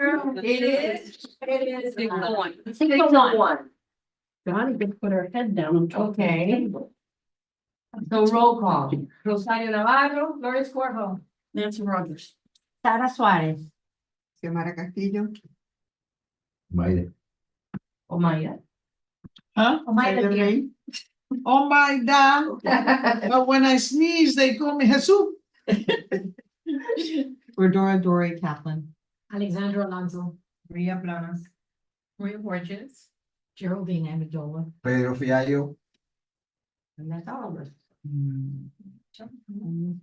It is. 6:01. 6:01. Donnie could put her head down and talk. Okay. So roll call. Rosario Navarro, Lawrence Corvo. Nancy Rogers. Sara Suarez. Xiomara Castillo. Mayra. Omaya. Huh? Omayra here. Oh my God, but when I sneeze, they call me Jesus. Rodora Dore Kaplan. Alexandra Alonso. Maria Blanes. Maria Borges. Geraldine Amendola. Pedro Fiallo. And that's all of us.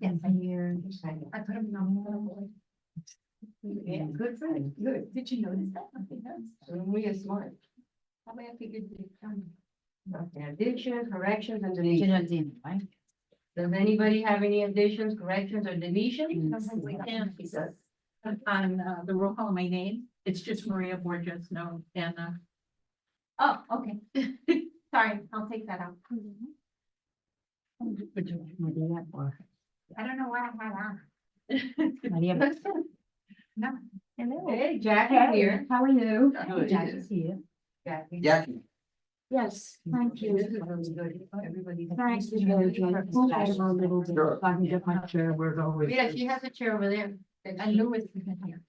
Yes, I hear. I put them on. Yeah, good friend. Good. Did you notice that? I think that's. We are smart. How about I figured it? Okay, additions, corrections, and deletions. Geraldine, right? Does anybody have any additions, corrections, or deletions? We can, he says. On the roll call, my name, it's just Maria Borges, no, Anna. Oh, okay. Sorry, I'll take that out. Maria Borges. I don't know what I had on. Maria. No. Hello. Hey, Jack is here. How are you? Good. Jack is here. Jackie. Jackie. Yes, thank This you. is really good. Everybody. Thanks, Sure. I can get my chair where it always. Yeah, she has a chair over there. And Louis is in here.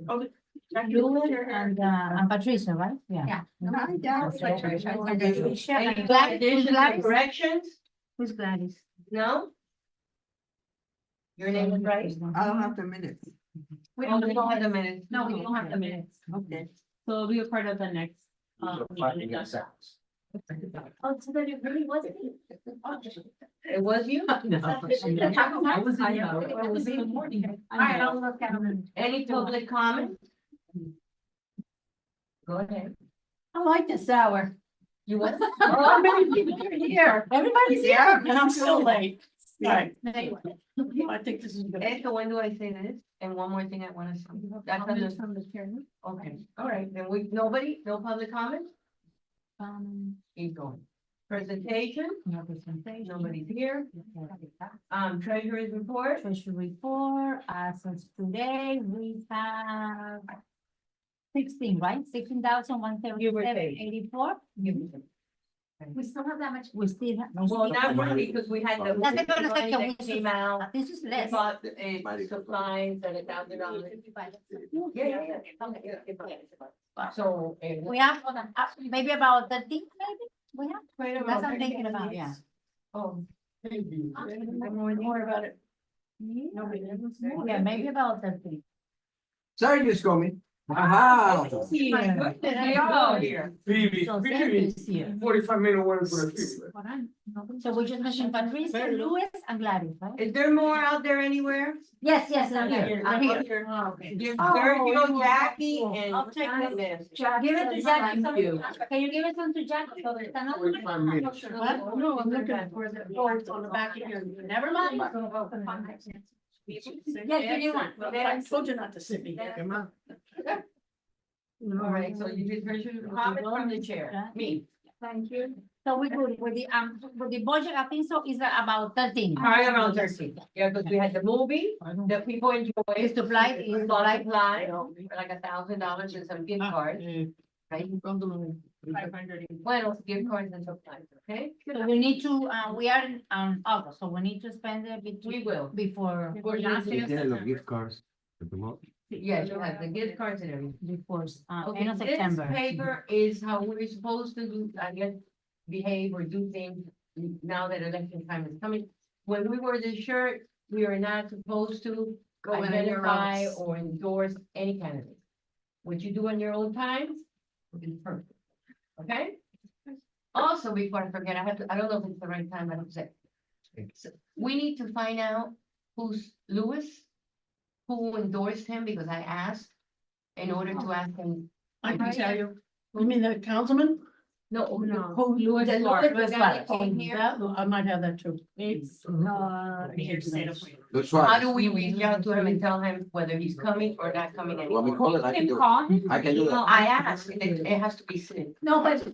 Oh, Louis and Patricia, right? Yeah. Hi, Jack. Patricia Any and Gladys. additions, or Gladys? corrections? Who's Gladys? No? Your name is right? I don't have the minutes. We don't have the minutes. No, we don't have the minutes. Okay. So it'll be a part of the next. Meeting. Oh, so that it really wasn't. It was you? I was in, I was in the morning. All right, I'll look at them. Any public comment? Go ahead. I like this hour. You want? Oh, many people are here. Everybody's Yeah, here. and I'm still late. Right. Anyway. I think this is good. So when do I say this? And one more thing I want to say. That's on the- From the chairman. Okay, all right, then nobody, no public comment? Keep going. Presentation, No presentation. nobody's here. Treasurer's report. Treasury report, as of today, we have 16, right? 16,137.84. We still have that much. We still have. Well, not really, because we had the. That's gonna affect the money that came out. This is We less. bought supplies at $1,000. So. We have, maybe about 13, maybe, we have. Wait a That's what I'm minute. thinking about, yeah. Oh. More about it. Yeah, maybe about 13. Sorry, just call me. Aha. They are here. Phoebe, So Phoebe, Sandy's here. 45-minute wait for the Phoebe. So we just mentioned Patricia, Louis, and Gladys, right? Is there more out there anywhere? Yes, yes, I'm here. I'm here. There's Oh, Sergio, Jackie, and. I'll take this. This. Give it to Jackie. Thank you. Can you give it some to Jackie? So there's another 45 minutes. What? No, I'm looking for the boards on the back of here. Never mind. Yes, you do one. I told you not to sit me here. Come on. All right, so you did treasurer comment from the chair, me. Thank you. So we could, with the budget, I think so, is about 13. Probably around 13. Yeah, because we had the movie, the people enjoyed. Is to fly, is to fly. For like $1,000 and some gift cards, right? Well, gift cards and supplies, okay? So we need to, we are in August, so we need to spend it We between, will. before, Los gift cards. Yes, you have the gift cards and everything. before, Okay, end of this September. paper is how we're supposed to do, I guess, behave or do things now that election time is coming. When we wear this shirt, we are not supposed to Go anywhere identify else. or endorse any candidate. What you do on your own time is perfect, okay? Also, before I forget, I don't know if it's the right time, I don't say. We need to find out who's Lewis, who endorsed him, because I asked in order to ask him. I can tell you. You mean the councilman? No, Oh, Louis The Clark. Louis guy that came here. I might have that too. It's. Los How Suarez. do we reach out to him and tell him whether he's coming or not coming Want me to anymore? call it? I can do it. Call him. I can do that. I asked, it has to be sent. No, but,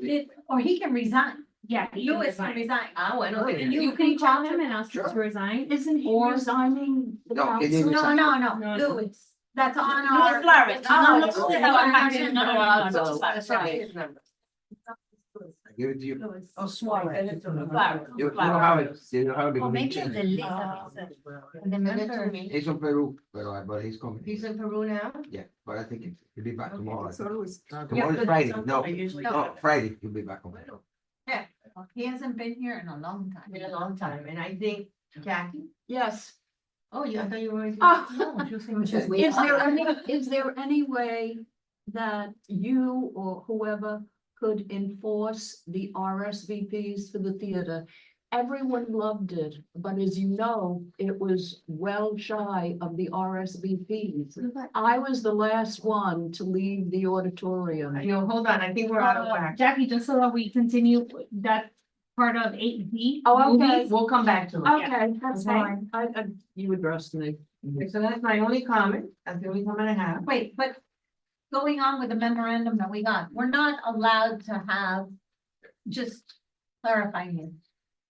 or he can resign. Yeah, Louis can resign. Bueno, then You can call him and ask him to resign. Isn't he Or- resigning? the No, he council? didn't resign. No, No. Louis. That's on No, our. Florence. Oh, No, no, it's- no, That's right. I give it to you. Oh, Suarez. You don't have it, you don't have it. Well, because maybe he it's changed. Elizabeth. Remember, He's from Peru, but he's coming. he's in Peru now? Yeah, but I think he'll be back tomorrow. I think. Yeah, Tomorrow is but Friday, some- no, I usually no, Friday, he'll be back on. He hasn't been here in a long time. Been a long time, and I think Jackie, Yes. oh, yeah, I thought you were. going to- Oh. No, she was saying- Is there any way that you or whoever could enforce the RSVPs for the theater? Everyone loved it, but as you know, it was well shy of the RSVPs. I was the last one to leave the auditorium. You know, hold on, I think we're out of whack. Jackie, just so that we continue that part of 8B. Oh, okay. movies, We'll come back to it. Okay, that's Okay. fine. You addressed me. Okay, so that's my only comment, that's the only comment I have. Wait, but going on with the memorandum that we got, we're not allowed to have, just clarifying it.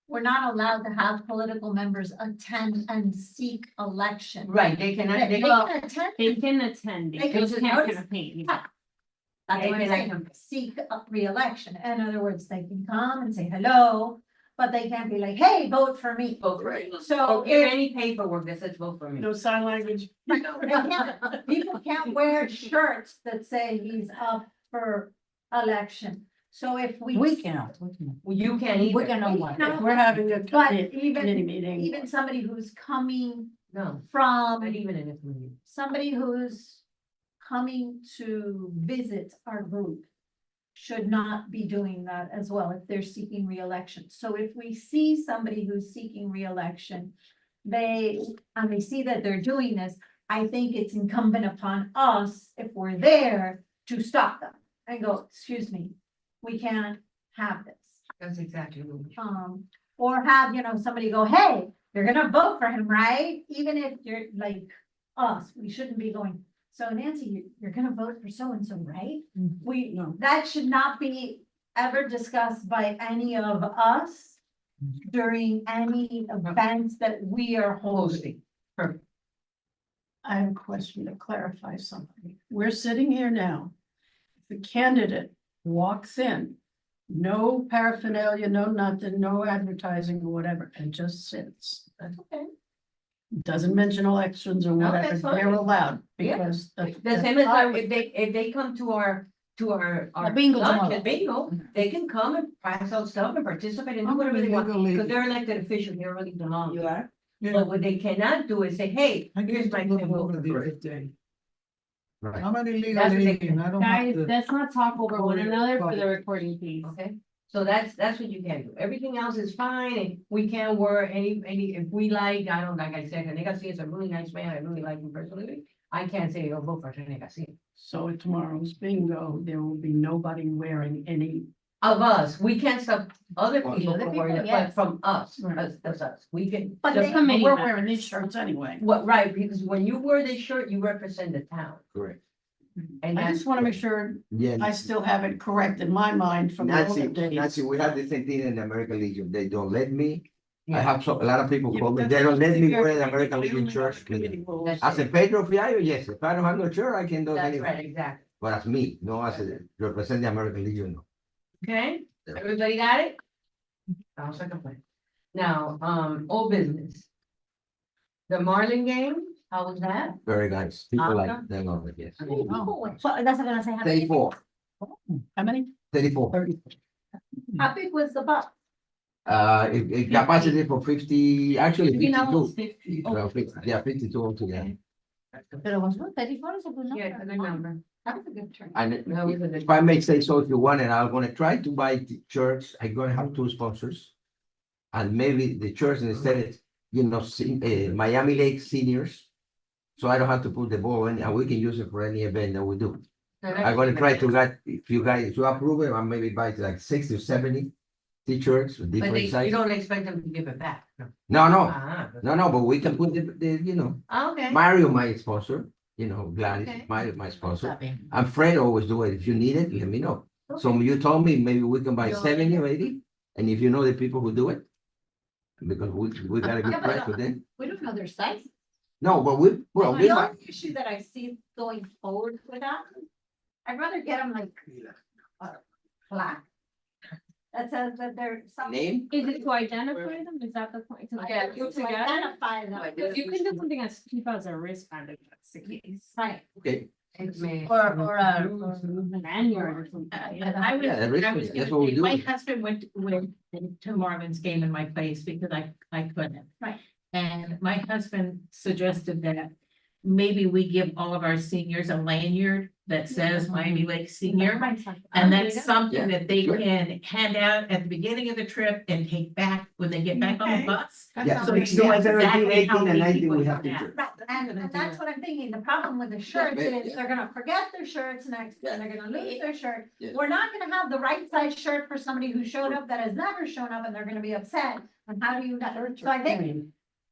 We're not allowed to have political members attend and seek election. Right, they cannot, They they can attend, They can attend, They they can just just can't notice. campaign. that's what I'm They saying, can- seek a reelection. In other words, they can come and say hello, but they can't be like, hey, vote for me. vote for it. So Or give if any paperwork that says vote for me. No sign language. they can't- people can't wear shirts that say he's up for election. So if we. can't. Well, you can't either. We can know what. If we're having a But committee even, meeting. even somebody who's coming No, from, not even in this meeting. somebody who's coming to visit our group should not be doing that as well if they're seeking reelection. So if we see somebody who's seeking reelection, and we see that they're doing this, I think it's incumbent upon us, if we're there, to stop them and go, excuse me, we can't have this. That's exactly what we. Or have, somebody go, hey, you're gonna vote for him, right? Even if you're like us, we shouldn't be going, so Nancy, you're gonna vote for so-and-so, right? No. That should not be ever discussed by any of us during any events that we are hosting. I have a question to clarify something. We're sitting here now. The candidate walks in, no paraphernalia, no nothing, no advertising or whatever, and just sits. That's okay. Doesn't mention elections or No, whatever, that's fine. they're allowed Yeah. because. The same as if they come to our bingo lunch tomorrow. and bingo, they can come and pass out stuff and participate and do whatever they want. Because they're elected officials, they already belong. You are? But what they cannot do is say, hey, I here's guess my I look symbol. over the other day. Right. I'm an illegal That's what they alien, I don't have Guys, to. let's not talk over one Call it another for public. the recording, please. Okay, so that's what you can do. Everything else is fine, and we can wear any, if we like, I don't, like I said, René Garcia is a really nice man, I really like him personally. I can't say, oh, vote for René Garcia. So at tomorrow's bingo, there will be nobody wearing any. Of us, we can't stop other Well, people other from people, wearing it, but yes. from us, Right. that's us, we can. But just- they- Committee We're members. wearing these shirts anyway. What, right, because when you wear this shirt, you represent the town. Correct. And I that's, just want to make sure Yeah. I still have it correct in my mind from the Nancy, older days. Nancy, we have the same thing in the American Legion. They don't let me. I Yeah. have a lot of people Yeah, call me, but they don't let me that's- wear the American we Legion only have shirt. committee rules. That's As a Pedro Fiallo, yes, if I don't have no shirt, I can do it that's right, anyway. exactly. But as me, no as a represent the American Legion, no. Okay, Yeah. everybody got it? I'll second plan. Now, old business. The Marlin game, how was that? Very nice. People Awesome. like them over, yes. So that's what I'm gonna say. How big- 34, How many? 34. 30. How big was the bus? It capacity for 50, actually 52. Oh, Well, 50, yeah, 52 altogether. Pero was what, 34 is a good number? Yeah, a good number. That was a good turn. And That was a good- if I may say so, if you want, and I'm gonna try to buy the shirts, I'm gonna have 2 sponsors. And maybe the church instead, Miami Lake seniors. So I don't have to put the ball in, and we can use it for any event that we do. I'm gonna try to get, if you approve it, I'll maybe buy like 60 or 70 t-shirts with But different you sizes. don't expect them to give it back. No. No, Ah, but we can put okay. Mario, my sponsor, Gladys, Okay. my sponsor. And Fred always do it. If you need it, let me know. So Okay. you told me maybe we can buy Yeah. 70 or 80, and if you know the people who do it, because we got a good Yeah, but- price for them. We don't know their size. No, but well, we The might, only issue that I see going forward with that, I'd rather get them like a plaque that says that they're something. name, Is it to identify them? Is that the point? To Yeah, get To together? identify them, You can do something as cheap as a wristband if that's the case. right, okay, or a. An lanyard or something. I was, Yeah, the I was wristband, that's gonna what we say, do. my husband went to Marvin's game in my place because I couldn't. Right. And my husband suggested that maybe we give all of our seniors a lanyard that says Miami Lakes Senior. And that's something that they sure. can hand out at the beginning of the trip and take back when they get back on the Okay. bus. yeah, So so it's no, not I better exactly be 18 how and many 19, people we you have to. have. check. Right, and that's what I'm thinking, the problem with the shirts Yeah, is they're gonna forget their shirts next, Yeah. and they're gonna lose their shirt. Yeah. We're not gonna have the right size shirt for somebody who showed up that has never shown up, and they're gonna be upset, and how do you, so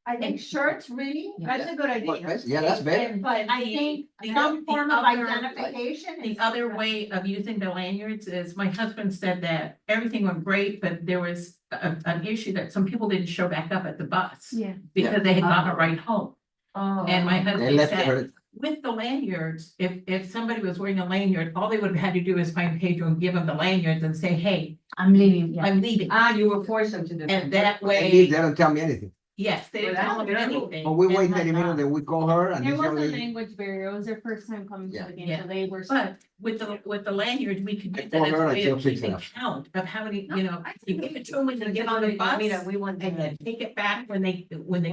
I think shirts really. That's a good Well, yeah, that's better. But I think The some oth- form the of other- identification. The is other correct. way of using the lanyards is, my husband said that everything went great, but there was an issue that some people didn't show back up at the bus. Yeah. Because they had gotten a ride home. And my They husband left said, her, with the lanyards, if somebody was wearing a lanyard, all they would have had to do is find Pedro and give him the lanyards and say, hey, I'm leaving, I'm leaving. You were forced them to do. And that they leave, way, they don't tell me anything. yes, they didn't tell him anything. But we wait And, 30 minutes, then we call her and There this was young a lady. language barrier. It was their first time coming to Yeah. the game, Yeah. so they were. But with the lanyard, we could I use that told as her a I way still of fix keeping it. count of how many, No, you know, I you give it to them when they get on the bus. We want And then take it back when they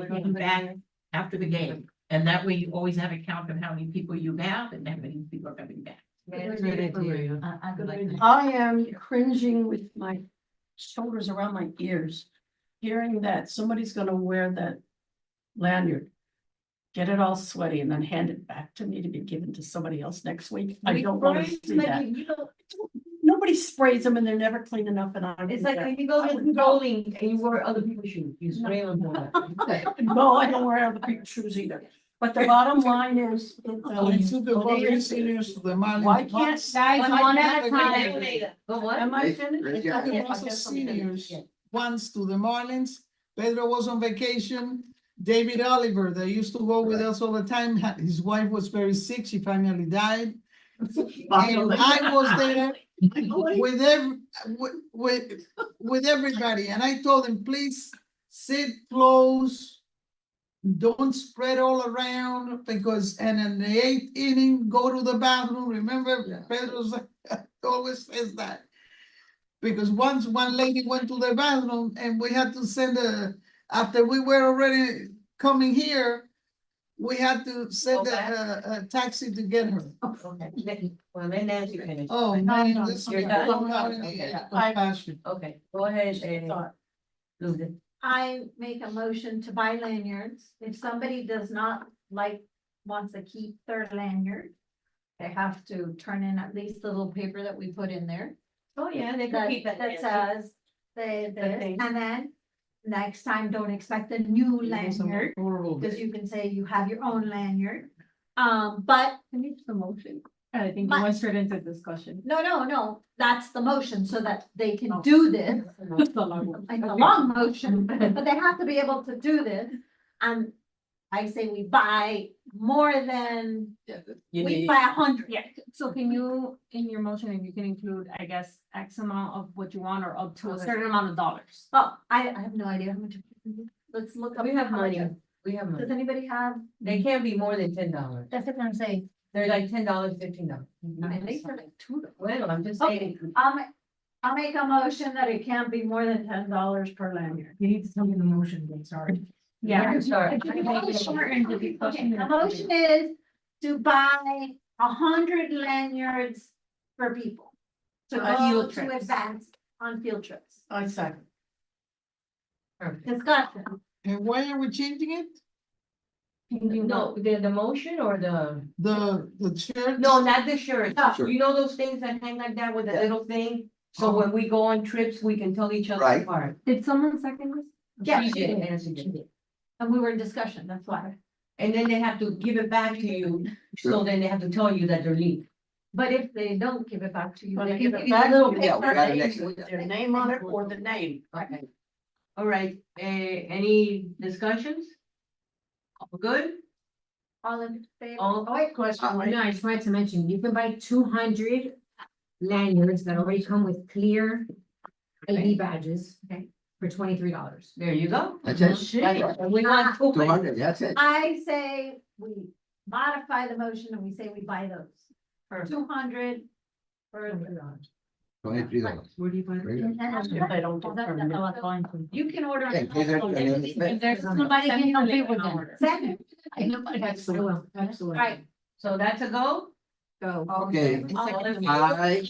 come back after the game. And that way you always have a count of how many people you have and how many people are coming back. I am cringing with my shoulders around my ears, hearing that somebody's gonna wear that lanyard. Get it all sweaty and then hand it back to me to be given to somebody else next week. I don't wanna see that. Nobody sprays them and they're never clean enough and I'm. It's like when you go to bowling and you wear other people's shoes, you spray them on that. No, I don't wear other people's shoes either. But the bottom line is. I took the Bobby seniors to the Marlins. Why can't, once. Guys, one at a Wait, time. But what? am I Yes, finished? yes, I took lots of seniors once to the Marlins. Pedro was on vacation. David Oliver, that used to go with us all the time, his wife was very sick, she finally died. And I was there with everybody, and I told them, please sit close. Don't spread all around, because, and in the 8th inning, go to the bathroom, remember, Pedro's always says that. Because once one lady went to the bathroom and we had to send after we were already coming here, we had to send a taxi to get her. Okay, well, then Nancy finished. Oh, man, this. You're done? Okay. Okay. Okay, go ahead, Lose it. I make a motion to buy lanyards. If somebody does not wants to keep their lanyard, they have to turn in at least the little paper that we put in there. Oh, yeah, they could That, keep that. that says, this, thing. and then next time, don't expect a new lanyard, because you can say you have your own lanyard. But, Can you just a motion? I think But- you went straight into discussion. no, that's the motion, so that they can do this. It's a long one. It's a long motion, but they have to be able to do this. And I say we buy more than, we buy 100. Yeah, so can you, in your motion, if you can include, I guess, X amount of what you want or up to a certain amount of dollars? Oh, I have no idea how much. Let's look up. We have how much- money, we have money. Does anybody have? They can't be more than $10. That's what I'm saying. They're like $10, $15. And they said like $2. Well, I'm just Okay, saying. I'll make a motion that it can't be more than $10 per lanyard. You need to tell me the motion, I'm sorry. Yeah. Sorry. Shorten the Okay, discussion. the motion is to buy 100 lanyards for people. To On go field to trips. advance on field trips. I second. Discussion. And why are we changing it? No, the motion or the, The church? no, not the shirt. No. Sure. You know those things that hang like that with the Yeah. little thing? So when we go on trips, we can tell each other Right. apart. Did someone second this? Yeah. She did, Nancy did. And we were in discussion, that's why. And then they have to give it back to you, so then they have to tell you that they're leaving. But if they don't give it back to you, When they they give give it it back back, a little yeah, we paper. got it next week. With their name on it or the name. Okay. All right, any discussions? All good? All in favor? All- Oh, wait, question. No, I just wanted to mention, you can buy 200 lanyards that already come with clear ID badges. Okay. For $23. There you go. That's it. That's it. We want two. 200, that's it. I say we modify the motion and we say we buy those. Perfect. 200 for. $23. Where do you find it? If I don't get permission. You can order. Yeah, in case there's any- If there's Somebody can help you with I'll that. order. Second. Excellent, excellent. Right. So that's a go? Go. Okay. All in- I.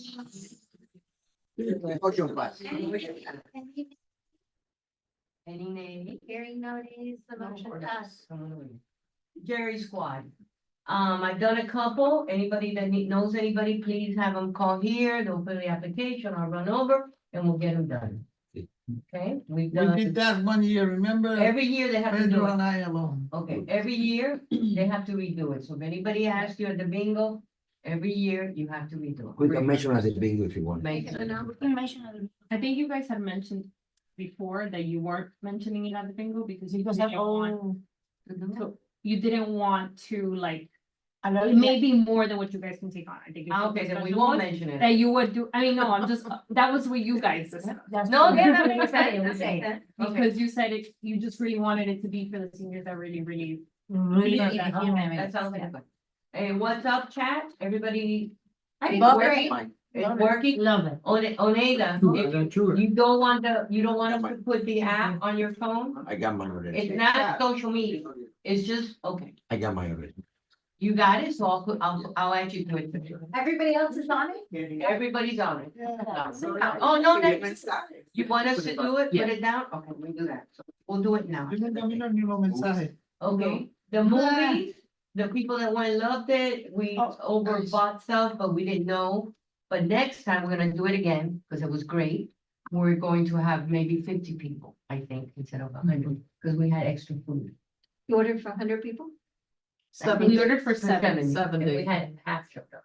Motion pass. Any name? Hearing notice, the motion passed. Jerry Squad. I've done a couple, anybody that knows anybody, please have them call here, they'll fill the application, I'll run over, and we'll get them done. Okay, we've We did done, that one year, remember? every year they have to do Pedro it. and I alone. Okay, every year, they have to redo it, so if anybody asks you at the bingo, every year you have to redo We it. can mention as a bingo if you want. Make sense. I think you guys had mentioned before that you weren't mentioning it at the bingo because you didn't want, so you didn't want to like. It may be more than what you guys can take on, I think. it's a Okay, then we discussion won't point mention it. That you would do, I mean, no, I'm just, that was what you guys discussed. No, yeah, that makes sense. Okay. Because you said it, you just really wanted it to be for the seniors that really, really. That sounds like good. Hey, what's up, chat? Everybody? It's love working? It's working? Love it. Oneida, if you don't want us to put the app on your phone, I got mine already. it's not social media, it's just, okay. I got mine already. You got it, so I'll add you to it. Everybody else is on it? Everybody's on it. Oh, Oh, no, you want us to do it, put it down? Okay, we do that. So we'll do it now. Dime camino el mismo mensaje. Okay, the movies, the people that went loved it, we overbought stuff, but we didn't know. But next time, we're gonna do it again, because it was great. We're going to have maybe 50 people, I think, instead of 100, because we had extra food. You ordered for 100 people? We ordered for 70, and 70. we had half show up.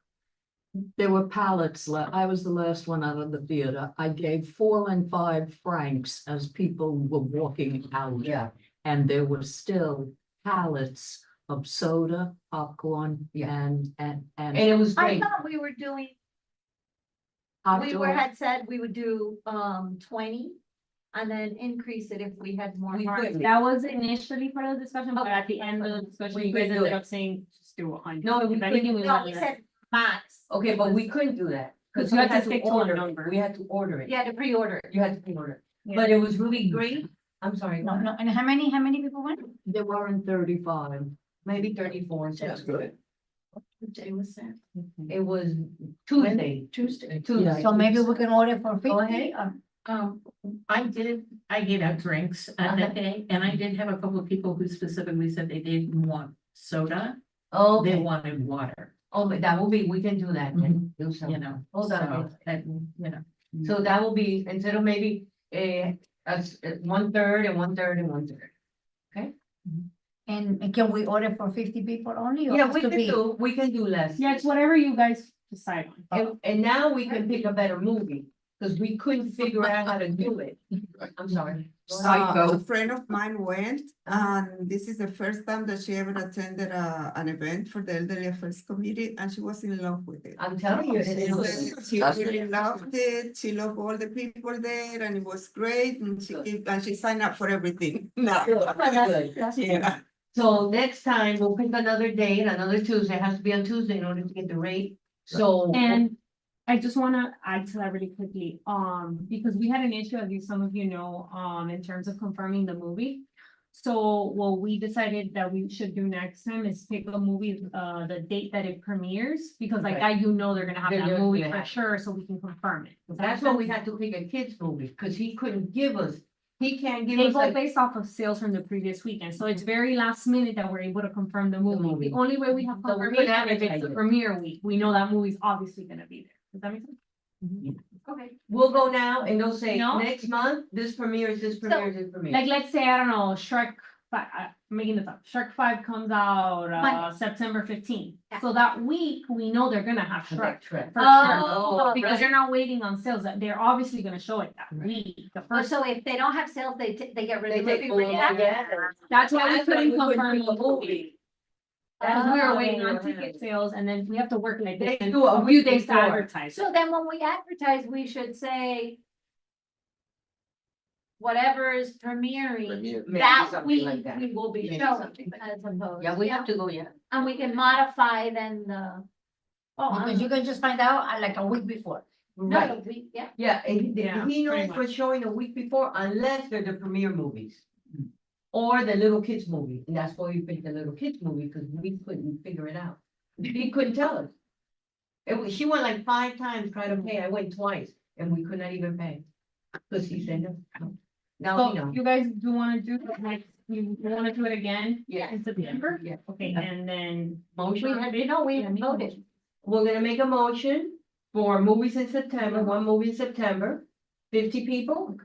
There were pallets left. I was the last one out of the theater. I gave 4 and 5 francs as people were walking out. Yeah, And there were still pallets of soda, popcorn, Yeah. and and it was I great. thought we were doing, hot we dogs. had said we would do 20 and then increase it if we had more. We parties. could. That was initially part of the discussion, but at the end of the discussion, We you guys could do ended it. up saying, just do 100. No, we If anything, couldn't. No, wanted we to- said max. Okay, but we couldn't do that, because You we had to had to stick to a order number. it. We had to order it. You had to pre-order it. You had to pre-order, Yeah. but it was really great. I'm sorry, No, no, and how many people went? There weren't 35. maybe 34. That's good. What day was that? It was Tuesday. Tuesday. Tuesday. So maybe we can order for 50. Go ahead. I gave out drinks that day, and I did have a couple of people who specifically said they didn't want soda, they Okay, wanted water, oh, but that will be, we can do that then. Do you something. know. Hold on. So that, you know. So that will be, instead of maybe, as 1/3 and 1/3 and 1/3. And can we order for 50 people only? or Yeah, has we to can be- we can do less. Yeah, it's whatever you guys decide on. And now we can pick a better movie, because we couldn't figure out how to do it. I'm sorry. Psycho. A friend of mine went, and this is the first time that she ever attended an event for the Elderly Affairs Committee, and she was in love with it. I'm telling you, it She is. said she That's really loved it, she loved all the people there, and it was great, and she signed up for everything. No. Yeah. So next time, we'll pick another date, another Tuesday, it has to be on Tuesday in order to get the rate, so. And I just wanna add to that really quickly, because we had an issue, as some of you know, in terms of confirming the movie. So what we decided that we should do next time is pick a movie, the date that it premieres, because like Okay. that, you know, they're gonna have They're that gonna movie have for it. sure, so we can confirm it. Does that That's make why we sense? had to pick a kids movie, because he couldn't give us, he can't give They us go like. based off of sales from the previous weekend, so it's very last minute that we're able to confirm the movie. movie. The only way we have So we could confirmation if it's advertise the it. premiere week, we know that movie's obviously gonna be there. Does that make sense? Okay. We'll go now and they'll say, No. next month, this premieres, this premieres, this premieres. Like, let's say, I don't know, Shrek, making this up, Shrek 5 comes out, Monday. September 15th. Yeah. So that week, we know they're gonna have Shrek. Shrek. For Oh, sure, because right. they're not waiting on sales, they're obviously gonna show it that week, the Oh, first. so if they don't have sales, they get rid They of the take movie. all right of now? that. That's why we That's why couldn't we couldn't confirm pick the a movie. As we were Oh, waiting on yeah. ticket sales, and then we have to work like this They in do a a few week days to before. advertise. So then when we advertise, we should say whatever is premiering, Premiere. Maybe that something week like that. we will be Maybe showing something like as opposed. Yeah, we have to go, yeah. And we can modify then the. Oh, Because you can just find out like a week before. not a Right, week, yeah. yeah, and Yeah, he pretty knows we're showing a week before unless they're the premiere movies. Or the little kids movie, and that's why we picked the little kids movie, because we couldn't figure it out. He couldn't tell us. She went like 5 times trying to pay, I went twice, and we could not even pay. Cause he said no. Now we So know. you guys do wanna do it next, you wanna do it again? Yeah. In September? Yeah. Okay, and then. Motion. We Yeah, make a voted. motion. We're gonna make a motion for movies in September, one movie in September, 50 people?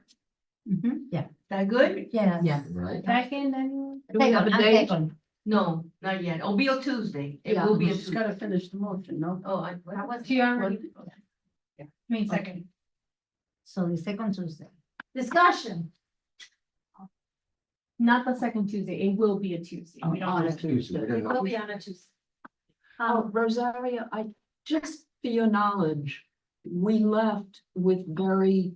Yeah. That good? Yeah. Yeah. Right. Second, anyone? Do we have a date? No, not yet. It'll be a Tuesday. It Yeah. will be We a just Tuesday. gotta finish the motion, no? Oh, I. That was. She already. Yeah. May second. So the second Tuesday. Discussion. Not the second Tuesday, it will be a Tuesday. We don't On know. a Tuesday. We don't It know. will be on a Tuesday. Oh, Rosaria, just for your knowledge, we left with very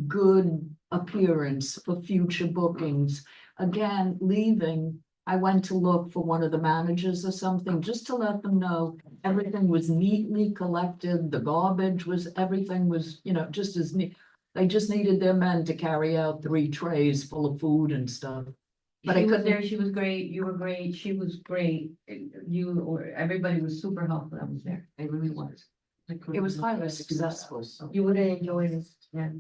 good appearance for future bookings. Again, leaving, I went to look for one of the managers or something, just to let them know everything was neatly collected, the garbage was, everything was, just as neat. They just needed their men to carry out 3 trays full of food and stuff. But I She was couldn't- there, she was great, you were great, she was great, you or everybody was super helpful that was there, it really was. It was highly successful, so. You would have enjoyed it, yeah.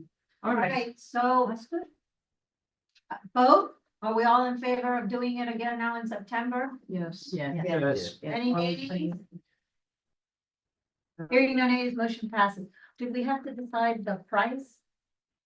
All right, so. That's good. Vote, are we all in favor of doing it again now in September? Yes. Yes. Any nays? Hearing no nays, motion passes. Did we have to decide the price?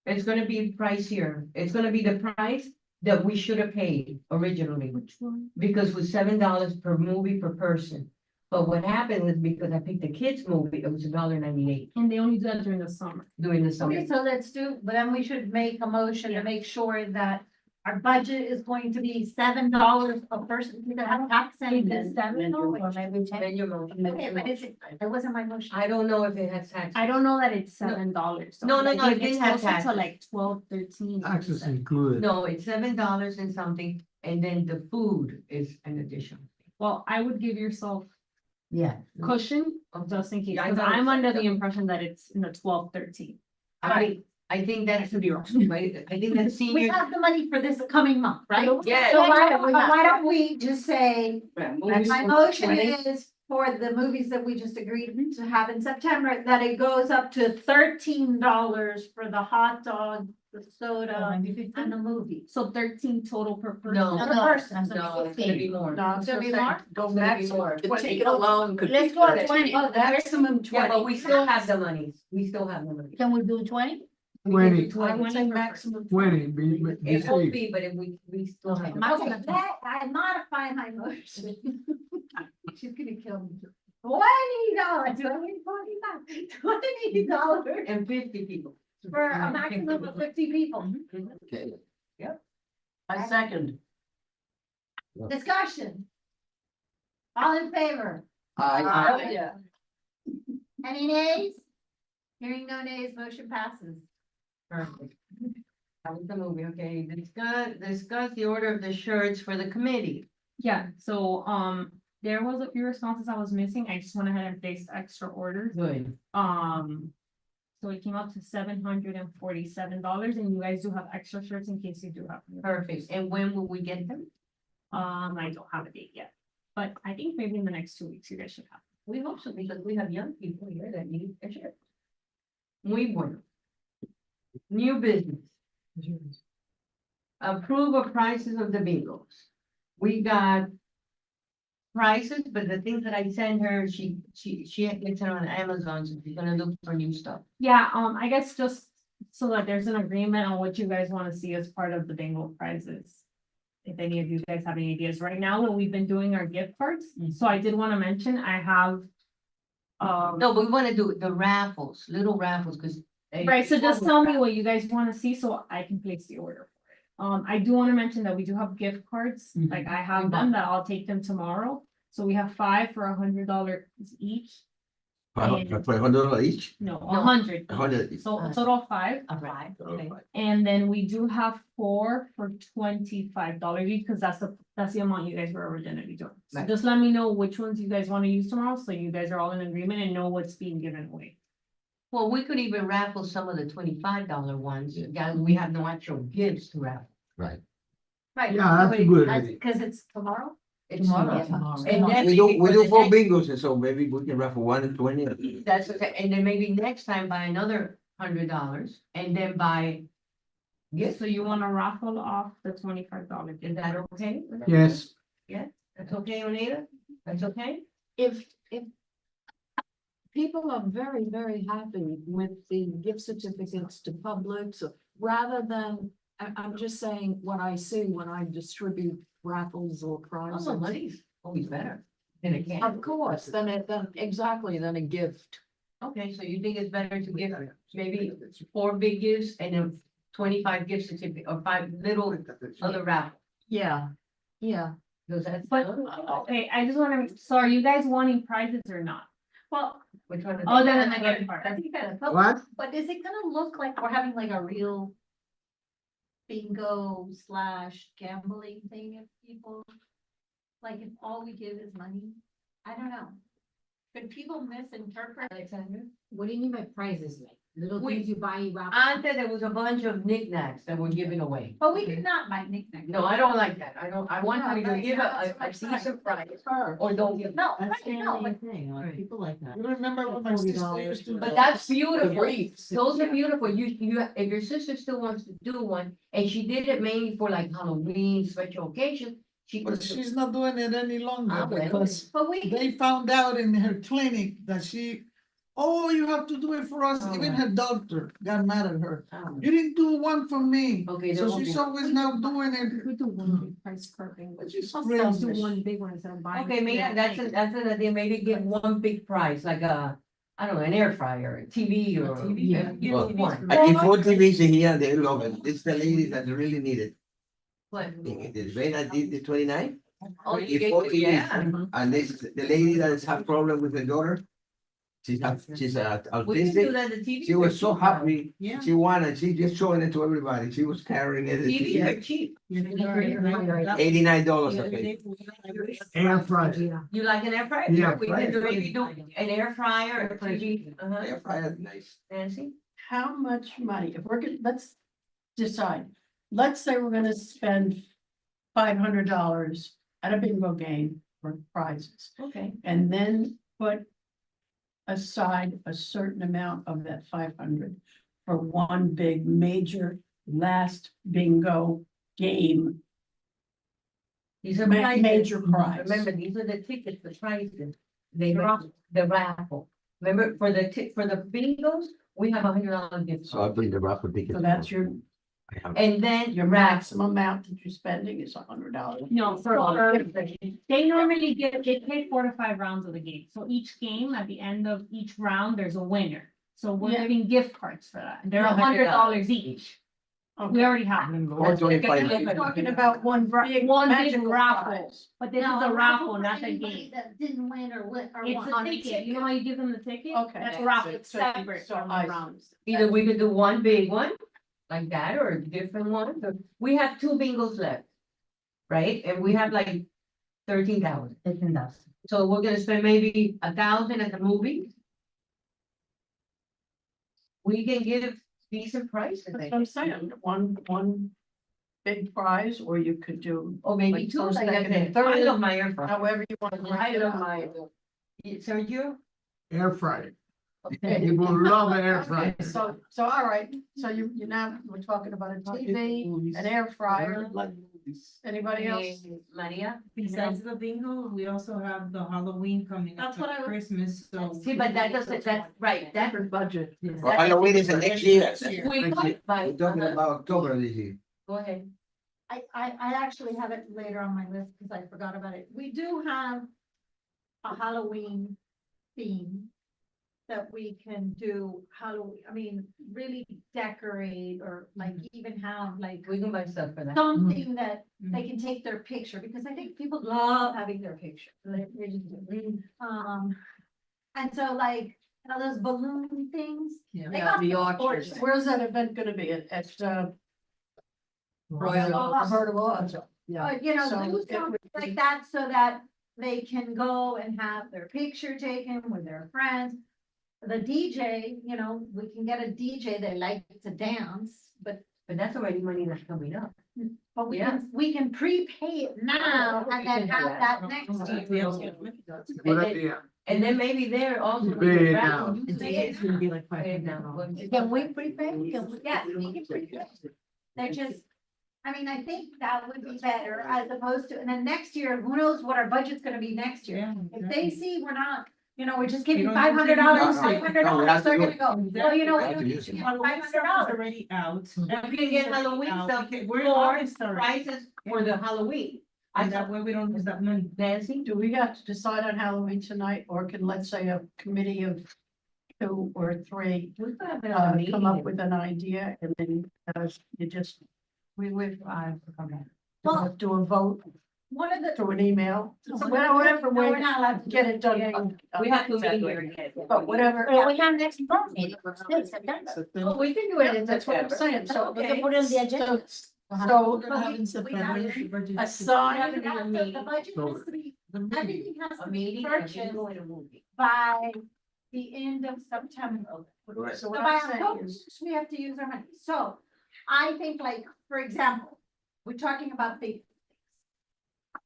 It's gonna be pricier, it's gonna be the price that we should have paid originally. Which one? Because it was $7 per movie per person. But what happened was because I picked the kids movie, it was $1.98 And they only do that during the summer. during the summer. Okay, so let's do, but then we should make a motion to make sure that our budget is going to be $7 a person. We could have tax and Is it $7 or maybe Then 10. your motion. Okay, but is it, that wasn't my motion. I don't know if it has tax. I don't know that it's $7. No, no, no, it didn't have It's closer to taxes. like 12, 13. Access included. No, it's $7 and something, and then the food is an addition. Well, I would give yourself Yeah. cushion just in case, Yeah, I because thought it I'm was under like the that. impression that it's in the 12, 13. I think that's could be wrong. right, I think that We senior. have the money for this coming month, right? Yes. So why don't we just say, Movies my for motion 20. is for the movies that we just agreed to have in September, that it goes up to $13 for the hot dog, the soda, and the movie. So 13 total per person. No. Per person. No, it's gonna be more. No, it's gonna be more? Go maximum. Take it alone. could Let's be go at good. 20. Oh, Maximum Yeah, but 20. we still have the monies, we still have the money. Can we do 20? We can do 20. I would say 20. maximum. 20, be It won't safe. be, but if we still have. the Okay, money. I modify my motion. She's gonna kill me. $20, $20 And 50 people. for a maximum of 50 people. Okay. I second. Discussion. All in favor? I, Any nays? Hearing no nays, motion passes. Perfect. That was the movie, okay, discuss the order of the shirts for the committee. Yeah, so, there was a few responses I was missing. I just went ahead and placed extra orders. Good. So it came out to $747, and you guys do have extra shirts in case you do have. them. Perfect, and when will we get them? I don't have a date yet, but I think maybe in the next 2 weeks you guys should have. We hope so, because we have young people here that need a shirt. Muy bueno. New business. Approve of prices of the bingos. We got prices, but the things that I sent her, she gets it on Amazon, so she's gonna look for new stuff. Yeah, I guess just so that there's an agreement on what you guys want to see as part of the bingo prizes. If any of you guys have any ideas, right now, when we've been doing our gift cards, so I did want to mention, I have. No, but we wanna do the raffles, little raffles, because. Right, so just tell me what you guys wanna see so I can place the order for it. I do wanna mention that we do have gift cards, Mhm. like I have them, that I'll take them tomorrow. So we have 5 for $100 each. For $100 each? No, No. 100. 100 each. So a total of 5. Alright, okay. And then we do have 4 for $25 each, because that's the amount you guys were originally doing. So Right. just let me know which ones you guys want to use tomorrow, so you guys are all in agreement and know what's being given away. Well, we could even raffle some of the $25 ones, yeah, we have no actual gifts to raffle. Right. Right. Yeah, that's a good idea. Cause it's tomorrow? It's Tomorrow. And then We do maybe for the 4 next- bingos, and so maybe we can raffle 1 and 20. That's okay, and then maybe next time buy another $100 and then buy. Gifts, So you want to raffle off the $25 is gift that card. okay? Yes. That's okay, Oneida? That's okay? If people are very, very happy with the gift certificates to Publix, rather than, I'm just saying what I see when I distribute raffles or prizes. Also, money's always better than a can. Of course, then exactly, than a gift. Okay, so you think it's better to give maybe 4 big gifts and then 25 gift certificates or 5 little other raffles? Yeah, yeah. Does that? But, okay, I just want to, so are you guys wanting prizes or not? Well, Which one? Oh, then the gift card. I think that, but What? is it gonna look like we're having like a real bingo / gambling thing if people, like if all we give is money? I don't know. Could people misinterpret? Alexander? What do you mean by prizes, like little We- things you buy, you wrap? Ante, there was a bunch of knickknacks that were given away. But we could not buy knickknacks. No, I don't like that. I want Yeah, you to right, give not a so much decent price price. or don't give. No, That's right, the no, only but thing, Right. people like that. You remember when my sister used to. But that's beautiful. briefs. Those are beautiful. If your sister still wants to do one, and she did it mainly for like Halloween, special occasions, she But could. she's not doing it any longer Ah, well. because But we, they found out in her clinic that oh, you have to do it for us. Oh, Even right. her doctor got mad at her. Oh, You didn't do one for me. Okay, So then she's we'll always now doing We it. could do one big price per thing. Which is Let's crazy. do one big one instead of buying. Okay, maybe that's an idea. Maybe give one big prize, like I don't know, an air fryer, a TV or. Yeah. Give Well, one. I give 4 TVs here, they love it. It's the ladies that really need it. What? When I did the 29, Oh, you Before gave, TVs. yeah. and this, the lady that has had problem with her daughter, she's We can do autistic. that, the TV. She was so happy, Yeah. she won, and she just showing it to everybody. She was carrying it. TVs are cheap. $89 a piece. Air fryer. Yeah. You like an air fryer? Yeah, We can do, maybe do an air fryer, a TV, Air fryer is nice. Nancy? How much money, if we're gonna, let's decide, let's say we're gonna spend $500 at a bingo game for prizes, Okay. and then put aside a certain amount of that 500 for one big major last bingo game, These are ma- prizes. major prize. Remember, these are the tickets, the prizes. The raffle. Remember, for the bingos, we have $100 gift. So I bring the raffle ticket. So that's your, I have- And then your maximum amount that you're spending is $100. No, they normally they play 4 to 5 rounds of the game. So each game, at the end of each round, there's a winner. So we're Yeah. giving gift cards for that. They're $100 $100 each. We Okay. already have them. Or 25. You're talking about one big One big magical raffle. prize. But this is no, a raffle, for not a anybody game. That didn't win or It's won. a ticket. You know how you give them the ticket? Okay. That's So- raffle, it's so- separate so from I- the rounds. either we could do one big one, like that, or different ones, or we have 2 bingos left. Right? And we have like 13,000. So we're gonna spend maybe 1,000 at the movie. We can give decent prices, That's I what I'm think. saying, one big prize, or you could do Or maybe Like 2, first, like second, a and third third. of my air fryer. however you want to write it up. Sergio? Air fryer. Okay. People love an air fryer. Okay, so all right, so you now, we're talking about a TV, an air fryer, anybody else? Maria? Besides the bingo, we also have the Halloween coming up That's what I to was- Christmas, so. See, but that doesn't, that's right, that. budget. For Halloween is the next year. We could buy. We're talking about October this year. Go ahead. I actually have it later on my list because I forgot about it. We do have a Halloween theme that we can do Halloween, I mean, really decorate or like even have like We can buy stuff for that. something that they can take their picture, because I think people love having their picture. They just do. And so like, you know, those balloon things. Yeah. they Yeah, cost the a archers. fortune. Where's that event gonna be at Royal Oaks. Yeah. You know, So do it something would like be- that so that they can go and have their picture taken with their friends. The DJ, you know, we can get a DJ that likes to dance, but But that's already money that's coming up. we can prepay it now we and then can do have that. that next year. Good idea. And then maybe there also. Pay it now. It's gonna be like $500. Can we prepay? Yeah, we can prepay. They're just, I mean, I think that would be better as opposed to, and then next year, who knows what our budget's gonna be next year? If they see we're not, you know, we're just giving You don't $500, have to- No, no, $500, they're gonna go, well, you know, We we have don't to need use to it. give Halloween stuff is $500. already out. You can get Halloween stuff We're for August already. prices for the Halloween. And that way we don't lose that money. Nancy? Do we have to decide on Halloween tonight, or can, let's say, a committee of 2 or 3 We could have it on a meeting. come up with an idea, and then you just We would, come back. Well- do a vote One of the. through an email? So Whatever No, way we're not allowed to get it done. We have to meet here again. But whatever. Well, we have next month meeting, still September. Oh, we can do it in That's what I'm September. saying, so. We can put it on the agenda. So, We're gonna have in September. aside, The budget has to be, everything has A to be meeting. purchased Go to a movie. by the end of September. Right. so So what by I'm saying October, is, we have to use our money. So I think like, for example, we're talking about big.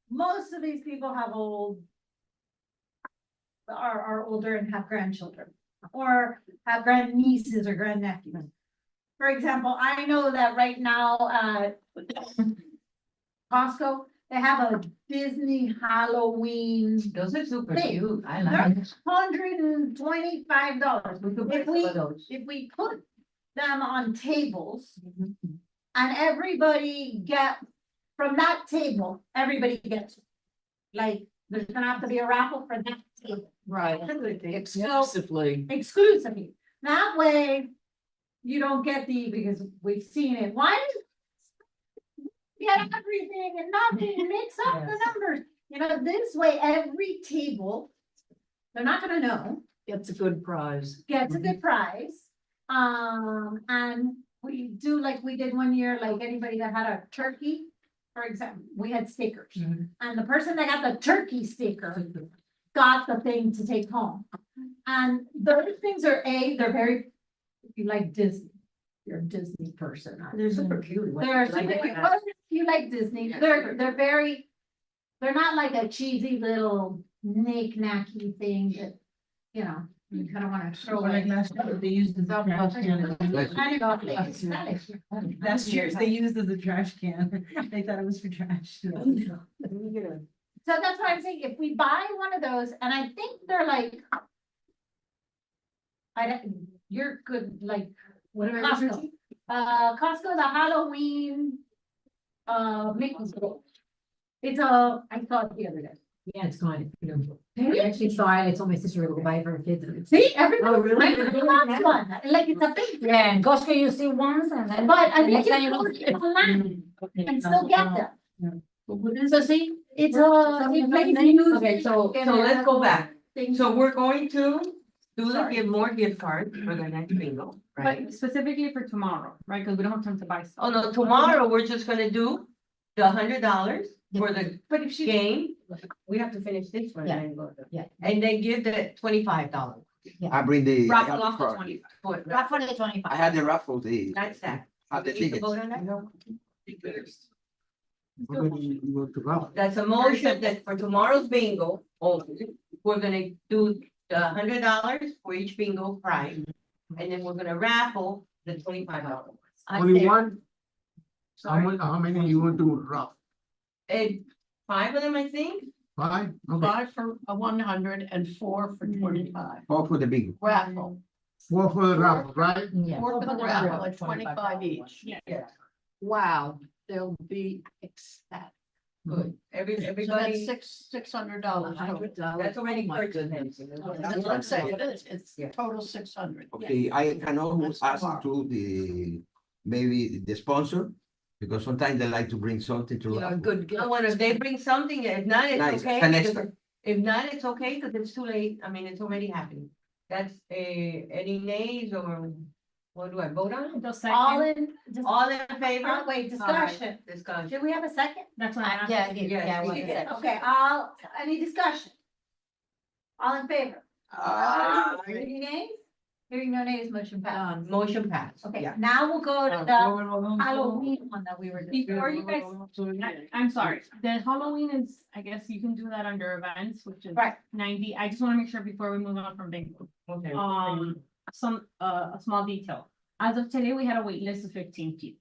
Most of these people have are older and have grandchildren or have grandnieces or grandnephews. For example, I know that right now, Costco, they have a Disney Halloween, Those are super Hey, cute. I they're like. $125. We could If buy we, some of those. if we put them on tables Mhm. and everybody from that table, everybody gets. Like, there's gonna have to be a raffle for that table. Right, exclusively. Exclusively. That way, you don't get because we've seen it. Why? Get everything and nothing, mix up the Yes. numbers. You know, this way, every table, they're not gonna know, It's a good prize. gets a good prize. And we do like we did one year, like anybody that had a turkey, for example, we had stickers. Mhm. And the person that got the turkey sticker got the thing to take home. And those things are they're very, if you like Disney, you're a Disney person. They're super cute. They're super cute. Well, if you like Disney, they're very, they're not like a cheesy little knick-knacky thing that, you know, you kind of want to throw Or like away. last year, they used as a trash can. Kind of got like, it's not like- Last year, they used as a trash can. They thought it was for trash. So that's why I'm saying, if we buy one of those, and I think they're like. You're good, like, Whatever. Costco. Costco, the Halloween. Mickey's. It's I saw it the other day. Yeah, it's gone. I actually saw it. I told my sister to go buy it for her kids. See, everybody. Oh, really? Loves one, like it's a big. Yeah, and Costco you see once and then. But I think Next time you you can go- online and still get them. So see, it's a. Okay, so let's go back. So we're going to do the more gift cards for the next bingo, right? But specifically for tomorrow, right? Because we don't have time to buy stuff. Oh, no, tomorrow, we're just gonna do the $100 for the But if she. game. We have to finish this one and then go. Yeah. And then give the $25. I bring the. I Raffle got the off the card. 25. Raffle the 25. I had the raffle, the, That's that. have the We need to tickets. vote on that? You want to go? That's a motion that for tomorrow's bingo, only, we're gonna do the $100 for each bingo prize. And then we're gonna raffle the $25. Only one? How many you want to drop? And 5 of them, I think. 5? Okay, 5 for 100 and 4 for 25. All for the bingo. Raffle, 4 for the raffle, right? Yeah. 4 for the raffle, at 25 each. Yeah. Yeah. Wow, they'll be ecstatic. Good. everybody, $600. that's already Oh, my purchased. goodness. That's what I'm saying, it is, it's Yeah. total 600. Okay, I can always ask to maybe the sponsor, because sometimes they like to bring something to. Yeah, good. No, well, if they bring something, if not, it's Nice, okay. an because extra. If not, it's okay, because it's too late. I mean, it's already happening. That's any nays or what do I vote on? The All second, in, All in favor? wait, discussion. Discussion. Did we have a second? that's what I'm Yeah, asking. Yeah, she did. Okay, all, any discussion? All in favor? Any nays? Hearing no nays, motion passed. Motion passed. Okay, Yeah. now we'll go to the Halloween one that we were. Before you guys, I'm sorry, the Halloween is, I guess you can do that under events, which is Right. 90. I just wanna make sure before we move on from bingo. Okay. A small detail. As of today, we had a wait list of 15 people.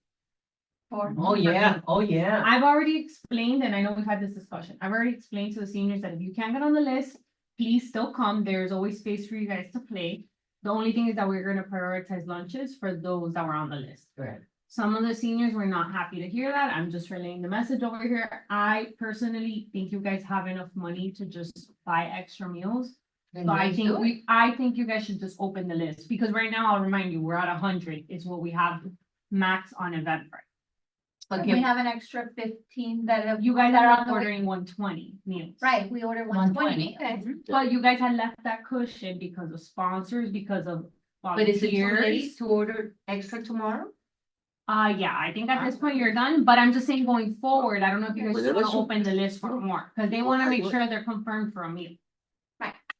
Oh, yeah, oh, yeah. I've already explained, and I know we've had this discussion, I've already explained to the seniors that if you can't get on the list, please still come, there's always space for you guys to play. The only thing is that we're gonna prioritize lunches for those that were on the list. Correct. Some of the seniors were not happy to hear that, I'm just relaying the message over here. I personally think you guys have enough money to just buy extra meals. Then So I let's think do it. I think you guys should just open the list, because right now, I'll remind you, we're at 100 is what we have max on Eventbrite. But We have an extra 15 that have. you guys that are on not the way. ordering 120 meals. Right, we ordered 120. Okay. But you guys had left that cushion because of sponsors, because of But is it too late volunteers. to order extra tomorrow? Yeah, I think at this point you're done, but I'm just saying going forward, I don't know if you guys Well, just there wanna was- open the list for more, cause they wanna make sure they're confirmed for a meal.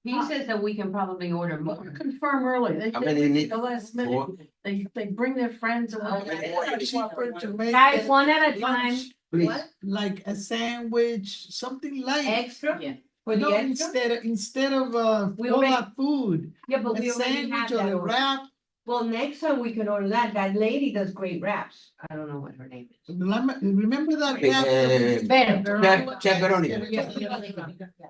He says that we can probably order more. Confirm early. They- How many you need? The last minute, Four? they bring their friends and. Cheaper to make Guys, it one at a time. lunch, Please, like a sandwich, something light. Extra? Yeah. For the No, extra? instead of We all already- that food, Yeah, but a we already sandwich have or that. a order. wrap. Well, next time we can order that. That lady does great wraps. I don't know what her name is. Remember that? Okay, wrap that we- Chef Veronica.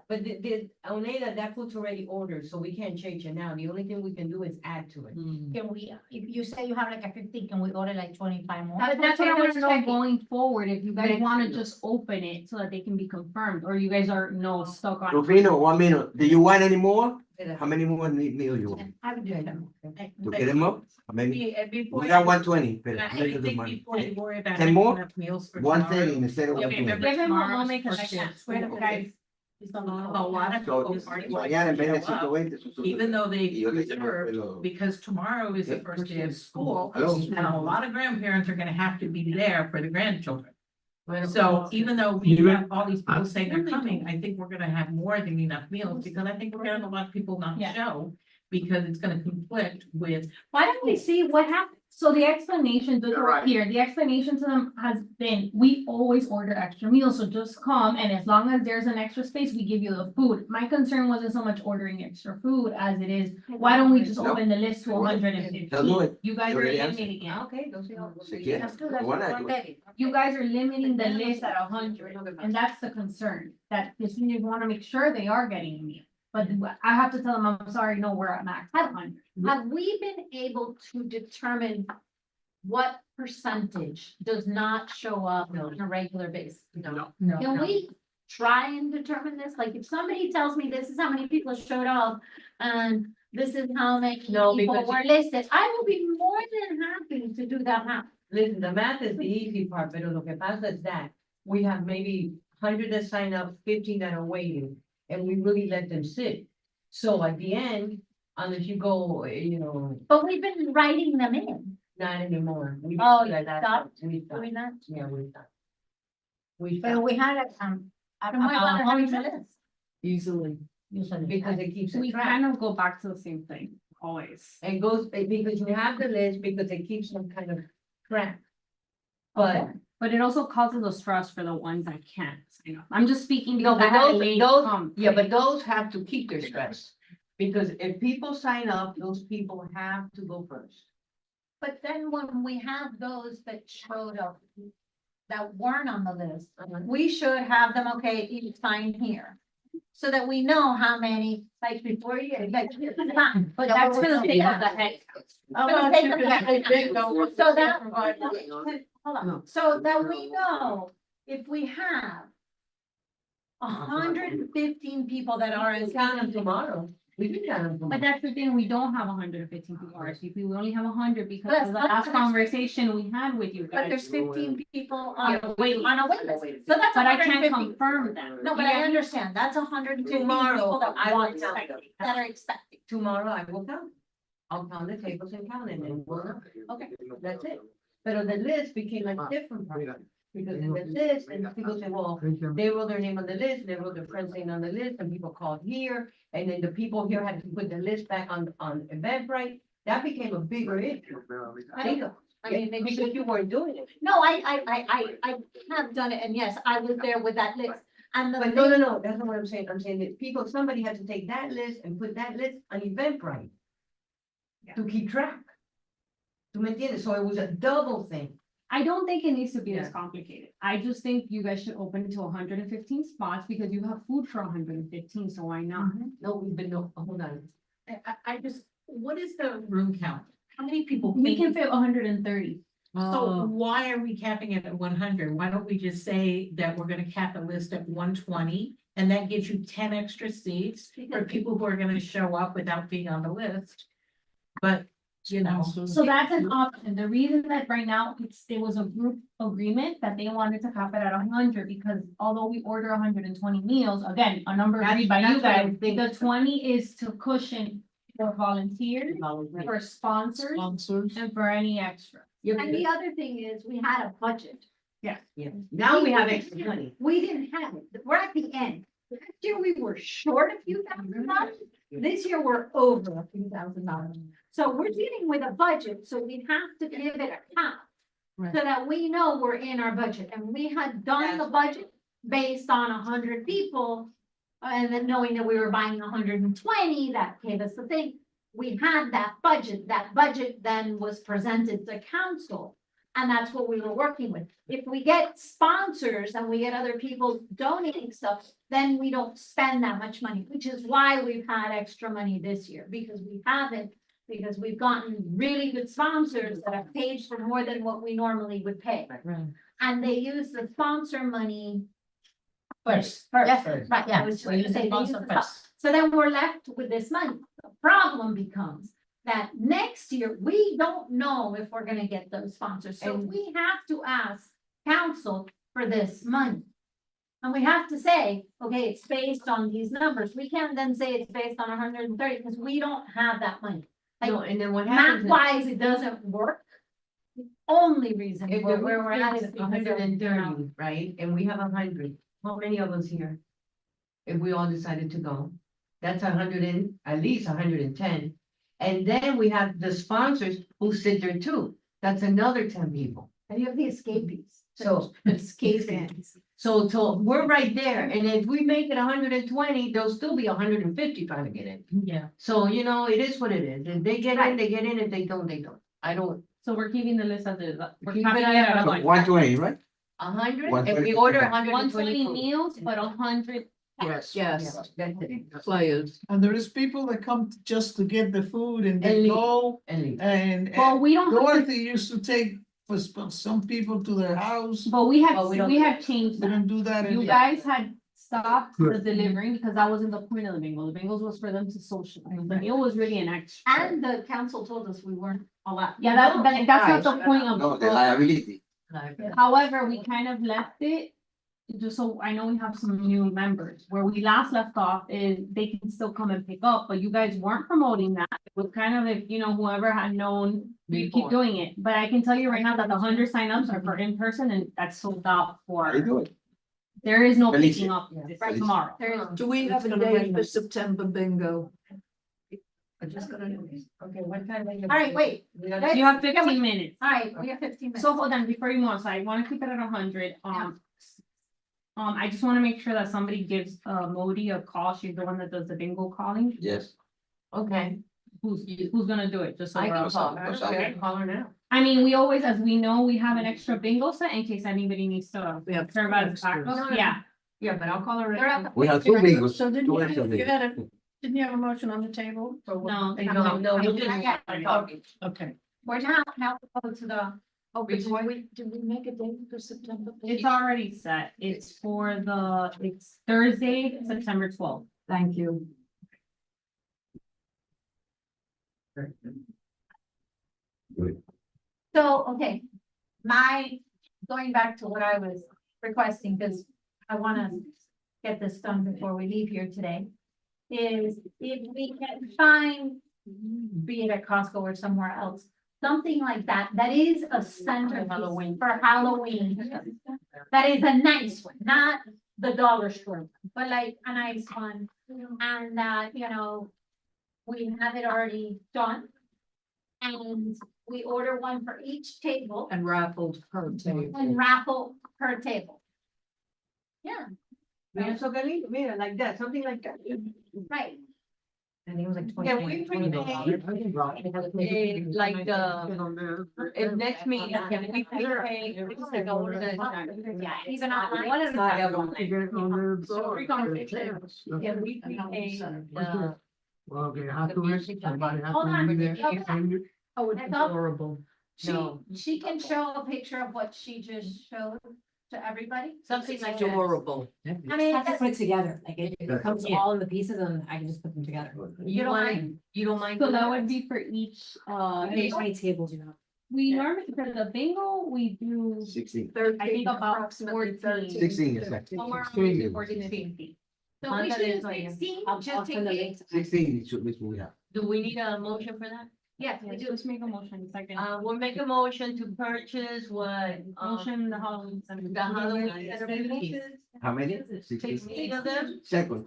But the Oneida, that food's already ordered, so we can't change it now. The only thing we can do is add to it. Can we, if you say you have like a 15, can we order like 25 more? But that's what I want to know Checking. going forward, if you guys Next wanna year. just open it so that they can be confirmed, or you guys are no stuck on. Rufino, 1 minute. Do you want any more? How many more meal you want? I would do them. To get them up? How many? Before We you- got 120, but I make it the think money. before you worry about. 10 more? making up meals for 130 tomorrow, instead of Yeah, 120. remember Give him a tomorrow's moment, 'cause I first day of can't swear to school. guys. A lot of So, people aren't going mañana en to vez de show up, 120, son even though they Y yo le llamo, reserved, pero- because tomorrow is the first day of school. Hello? And a lot of grandparents are gonna have to be there for the grandchildren. Well, So even though we You- have all these people saying they're coming, I think we're gonna have more than enough meals, because I think we're gonna have a lot of people not Yeah. show. Because it's gonna conflict with, Why don't we see what happened? So the explanation, just You're right right. here, the explanation to them has been, we always order extra meals, so just come, and as long as there's an extra space, we give you the food. My concern wasn't so much ordering extra food as it is, why don't we just No. open the list to They'll 115? do it. You guys They are already answered. eliminating it. Okay, those are. Si quieren. Let's do that. Why not? You guys are limiting the list at 100, and that's the concern, that the seniors wanna make sure they are getting a meal. But I have to tell them, I'm sorry, no, we're at max 100. Have we been able to determine what percentage does not show up on a regular basis? No. Can we try and determine this? Like, if somebody tells me this is how many people showed up and this is how many No, people because- were listed, I will be more than happy to do that math. Listen, the math is the easy part, pero lo que pasa is that we have maybe 100 that sign up, 15 that are waiting, and we really let them sit. So at the end, unless you go, But we've been writing them in, not anymore. We Oh, do you that. stopped We stopped. doing that. Yeah, we stopped. We But stopped we had it, I don't know, Uh, how many minutes? Easily. because it keeps a We track. kind of go back to the same thing, always. It goes, because you have the list, because it keeps some kind of track. But, But it also causes a stress for the ones that can't sign up. I'm just speaking no, because I but had a those, lady those, come. yeah, but those have to keep their stress. Because if people sign up, those people have to go first. But then when we have those that showed up, that weren't on the list, we should have them, okay, you sign here. So that we know how many, like before you, like. But that's for the sake of the head. how For the much sake you of can the- have big numbers. So that, Provide. hold on, so that we know if we have 115 people that are We'll in count them tomorrow. We can count them But tomorrow. that's the thing, we don't have 115 people RSVP, we only have 100 because But of the that's- last conversation we had with you But guys. there's 15 people Yeah, on wait. a wait list. So that's But I can't 150. confirm that. No, but I understand, that's 150 people Tomorrow, that I will want count to- them. that are expecting. Tomorrow I will count. I'll count the tables and count it and we'll know. Okay, that's it. But the list became a different part. Because in the list, and people say, well, they wrote their name on the list, they wrote their friend's name on the list, and people called here. And then the people here had to put the list back on Eventbrite. That became a bigger issue. I mean, they Because you weren't doing it. No, I have done it, and yes, I was there with that list. And the But no, that's not what I'm saying. I'm saying that people, somebody had to take that list and put that list on Eventbrite. To keep track. To maintain it, so it was a double thing. I don't think it needs to be this Yeah. complicated. I just think you guys should open it to 115 spots because you have food for 115, so why not? No, we've been, no, hold on. I just, what is the room count? How many people? We can came? fit 130. So why are we capping it at 100? Why don't we just say that we're gonna cap the list at 120? And that gives you 10 extra seats for people who are gonna show up without being on the list. But, you know. So that's an option. The reason that right now there was a group agreement that they wanted to cap it at 100 because although we order 120 meals, again, a number agreed by you That's what I guys, think. the 20 is to cushion for volunteers, for sponsors, Sponsors. and for any extra. And the other thing is, we had a budget. Yeah, now we have extra money. We didn't have it. We're at the end. Last year, we were short a few $1,000. This year, we're over a few $1,000. So we're dealing with a budget, so we have to give it a count. So that we know we're in our budget, and we had done the budget based on 100 people. And then knowing that we were buying 120, that gave us the thing. We had that budget then was presented to council. And that's what we were working with. If we get sponsors and we get other people donating stuff, then we don't spend that much money, which is why we've had extra money this year, because we haven't. Because we've gotten really good sponsors that have paid for more than what we normally would pay. And they use the sponsor money. First. Yes, First. right, yeah, I was just We're gonna using say, they use sponsor the first. so then we're left with this money. The problem becomes that next year, we don't know if we're gonna get those sponsors, so And- we have to ask council for this money. And we have to say, okay, it's based on these numbers. We can't then say it's based on 130 because we don't have that money. No, and then what Math happens is, wise, it doesn't work. The only reason if where the we're room at is is because of, 130, right, and we have 100, how many of us here? If we all decided to go, that's 100 and, at least 110. And then we have the sponsors who sit there too, that's another 10 people. and you have the escapees. So, Escapees. so we're right there, and if we make it 120, there'll still be 150 trying to get in. Yeah. So, you know, it is what it is, if they get in, they get in, if they don't, they don't. I don't, So we're keeping the list as is. We're Keep capping it it at at 100. 120, right? 100, if 120. we order 120 120 meals, but 100. Yes. Yes, that's it, Players. And there is people that come just to get the food and And they leave. go and leave. and Well, we don't have to, Dorothy used to take for some people to their house. but we have, Well, we don't- we have changed We that. don't do that You anymore. guys had stopped the Good. delivering because that wasn't the point of the bingo. The bingos was for them to socialize. The meal was really an extra. And the council told us we weren't allowed. Yeah, that's not the point of. No, the liability. However, we kind of left it, just so I know we have some new members, where we last left off is they can still come and pick up, but you guys weren't promoting that. It was kind of if, you know, whoever had known, you keep Before. doing it, but I can tell you right now that the 100 signups are for in person and that's sold out How you for, doing? there is no Felicia. picking up Yeah. this tomorrow. There is. Do we have a gonna date rain for on- September bingo? I'm just gonna do this. Okay, what time are you? All right, wait, We gotta- You have 15 minutes. all right, we have 15 minutes. So hold on, before you move on, so I wanna keep it at 100, I just wanna make sure that somebody gives Modi a call, she's the one that does the bingo calling, Yes. Okay, who's gonna do it, just so I we're all. can call her, Yes, I can call her now. I mean, we always, as we know, we have an extra bingo set in case anybody needs to We have serve as extras. backup, yeah. Yeah, but I'll call her. They're at the- We have two bingos. So didn't two you, extra you bingos. had a, didn't you have a motion on the table? No, No, we'll just. Okay. Okay. We're now go to the Oh, but did we make a date for September? It's already set. It's it's Thursday, September 12th. Thank you. So, okay, going back to what I was requesting, because I wanna get this done before we leave here today. Is if we can find, be it at Costco or somewhere else, something like that, that is a centerpiece for Halloween. That is a nice one, not the dollar store, but like a nice one, and that, we have it already done. And we order one for each table And raffled per table. and raffle per table. Yeah, Mira, like that, something like that. right. And it was like Yeah, we prepaid, like, if next meeting, can we prepay? Yeah, even online. One at a time. So Free conversation. Yeah, we prepay the. Well, okay, have to wait, somebody has Hold to on, be there. hold on. and you- Oh, it's That's all. adorable. She can show a picture of what she just showed to everybody. Something like that. Adorable. I mean, Have to put it together, like it Yeah. comes all in the pieces and I can just put them together. You don't mind, you don't mind. So that would be for each, How many tables you have? we normally, for the bingo, we do, 16. I think about Approximately 14. 16 is like. Somewhere 16. around 14 to 15. so we should do 16, I'll just in send the case. link. 16 is what we have. Do we need a motion for that? Yes, we do. Just make a motion, second. We'll make a motion to purchase what? Motion, the Halloween. center. The Halloween festivities. How many? 16 of them? Second.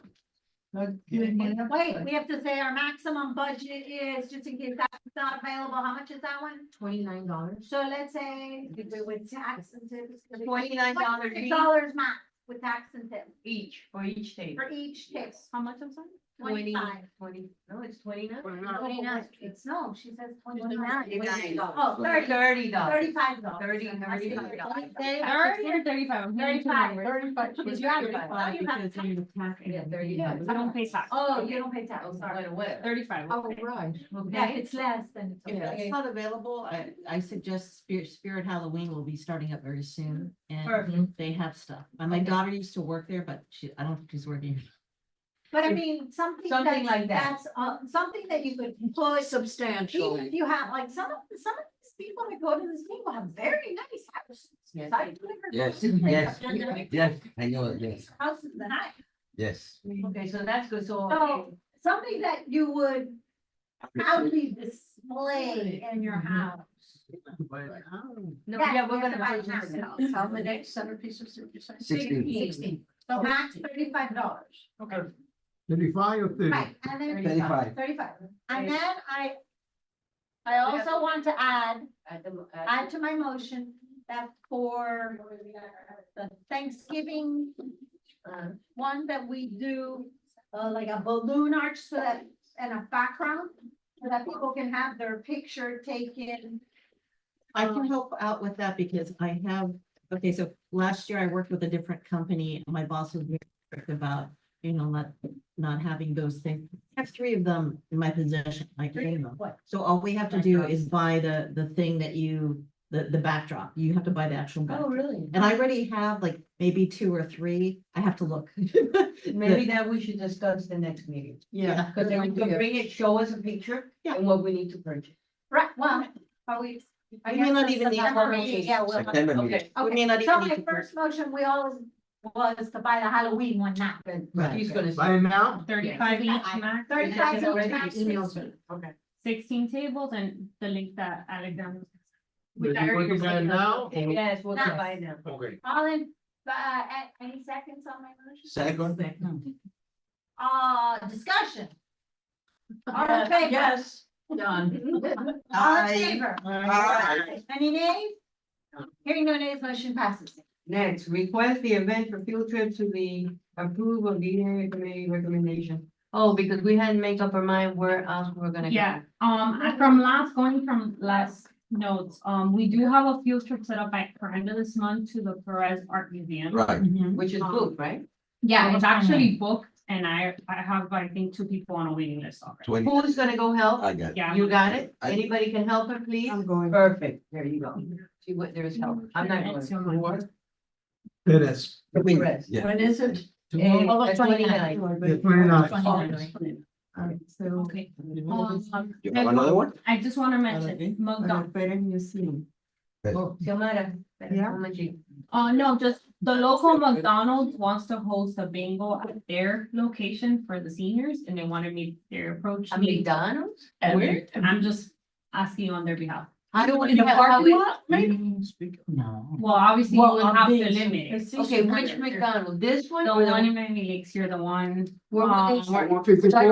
Wait, we have to say our maximum budget is, just in case that's not available, how much is that one? $29. So let's say, if we with tax and tips. $29 each. Dollars max with tax and tips Each, for each table. for each tip, How much, I'm sorry? 25. 20, no, it's 29. 29, it's, no, she says 29. $29. Oh, 30, $30. $35. 30, $35. 30 or 35? I'm hearing two 35. numbers. Because you have to- oh, you have to- Yeah, 30. Yeah. We don't pay tax. Oh, you don't pay tax, Oh, sorry. what? 35. Oh, okay. right. Yeah, if it's less, then it's If okay. it's not available, I suggest Spirit Halloween will be starting up very soon, and Perfect. they have stuff. And my daughter used to work there, but I don't think she's working. But I mean, something Something like that. that's, something that you could put, Substantial. even if you have, like, some of these people that go to this people have very nice houses. Yes. I delivered Yes, houses. yes, yes, I know, yes, Houses that I, yes. Okay, so that's good, so. so, something that you would proudly display in your house. No, Yeah, yeah, we're we have to buy gonna purchase house. it. How many centerpieces did you say? 16. So max $35. Okay. 35 or 30? Right, and then 35. 35. And then I also want to add to my motion that for the Thanksgiving one that we do, like a balloon arch so that, and a background, so that people can have their picture taken. I can help out with that because I have, okay, so last year I worked with a different company. And my boss was very strict about, not having those things. I have 3 of them in my possession, like, What? so all we have to do is buy the thing that the backdrop. You have to buy the actual backdrop. really? And I already have like maybe 2 or 3. I have to look. Maybe that we should discuss the next meeting. Yeah. Cause then we can bring it, show us a picture Yeah. and what we need to purchase. Right, well, are we? We may not even need to September purchase. meeting, yeah, we'll have- September meeting. Okay. We may not So even need my to. first motion, we always was to buy the Halloween one now. Right. He's gonna. By now? 35 each max. 35 It's already max. emailed me. Okay. 16 tables and the link that Alexander. Did you want to buy it now? Yes, we'll Now. buy them. Okay. All in, any seconds on my motion? Second, Discussion. All in favor? Yes. Done. All in favor? Aye. Any nays? Hearing no nays, motion passes. Next, request the event for field trip to be approved of the area committee recommendation. Oh, because we hadn't made up our mind where else we're gonna go. Yeah, going from last notes, we do have a field trip set up for end of this month to the Perez Art Museum. right, Which is booked, right? Yeah, it's actually booked and I have, I think, 2 people on a waiting list already. 20, Who's gonna go help? I got it. Yeah. You got it? I- Anybody can help her, please? I'm going. Perfect, there you go. See what there's help. I'm not It's going. your money. It is. Rest. Yeah. When is it? Oh, the 29th. The 29th. Alright, so. Okay. You have another one? I just wanna mention, Para McDonald's. Pérez Museum. Xiomara, espera Yeah. un momentito. No, just the local McDonald's wants to host a bingo at their location for the seniors and they wanted me, their approach. A me. McDonald's? And Where? I'm just asking on their behalf. How do we In the have, how parking we? lot, maybe? No. Well, obviously you Well, would on have to these, limit it. it's Okay, each which other. McDonald's? This one? The or one in Miami Lakes, you're the one. Where would they um, 154?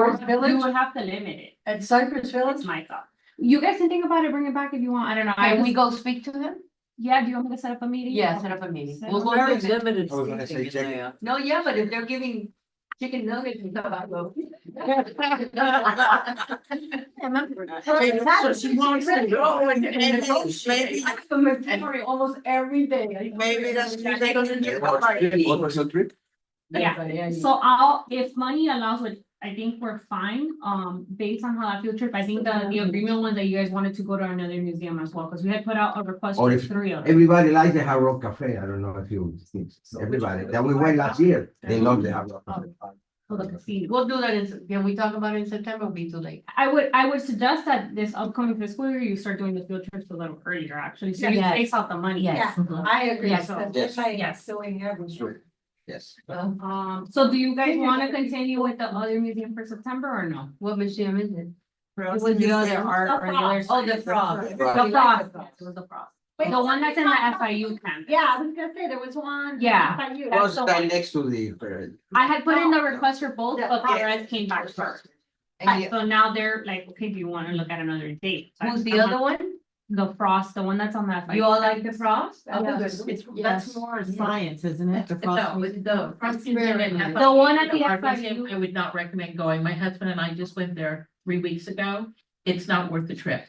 You would have to limit it. At Cypress That's Village? my thought. You guys can think about it, bring it back if you want. I don't know. I Can we just, go speak to him? yeah, do you want me to set up a meeting? Yeah, set up a meeting. Set We'll up- go Very visit. limited I was gonna say, seating in check- there. No, yeah, but if they're giving chicken nuggets and stuff, I go. So she wants to go and Maybe- almost every day. Maybe that's. What was your trip? Yeah, so I'll, if money allows, which I think we're fine, based on how that field trip, I think the agreement was that you guys wanted to go to another museum as well, because we had put out a request Or for if 3 of them. Everybody likes the Hard Rock Cafe. I don't know if you, everybody, that we went last year, they love the Hard Rock Cafe. So the casino. We'll do that can we talk about it in September or be too late? I would suggest that this upcoming fiscal year, you start doing the field trips a little earlier, actually, so you Yes. space out the money. Yes. I agree. Yes. Yes. Yes. Sure. Yes. So do you guys wanna continue with the other museum for September or no? What museum is it? It was the other art The or the other. Frost. Oh, the Frost. The Frost, yes, it was the Frost. The one that's in the FIU campus. Yeah, I was gonna say, there was one. Yeah. by you. Was the that one. next to the, I had put in the request for both, but the rest came back first. And you- So now they're like, okay, do you wanna look at another date? So who's the other one? The Frost, the one that's on the FIU. You all like the Frost? Yeah. Okay, It's, good. that's more science, isn't it? The Frost No, it's the Frost Museum Museum. and The one at the Art FIU. Museum, I would not recommend going. My husband and I just went there 3 weeks ago. It's not worth the trip.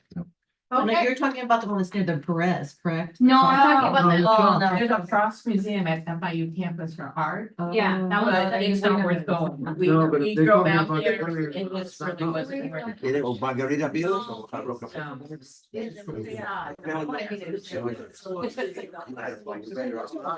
You're talking about the one that's near the Perez, correct? No, I'm talking about the, Oh, no. There's a Frost Museum at FIU campus for art. yeah, that was. But it's not worth going. We, No, but we they're drove talking out about there, the earlier it was really wasn't worth it. or Margarita Beers or Hard Rock Cafe?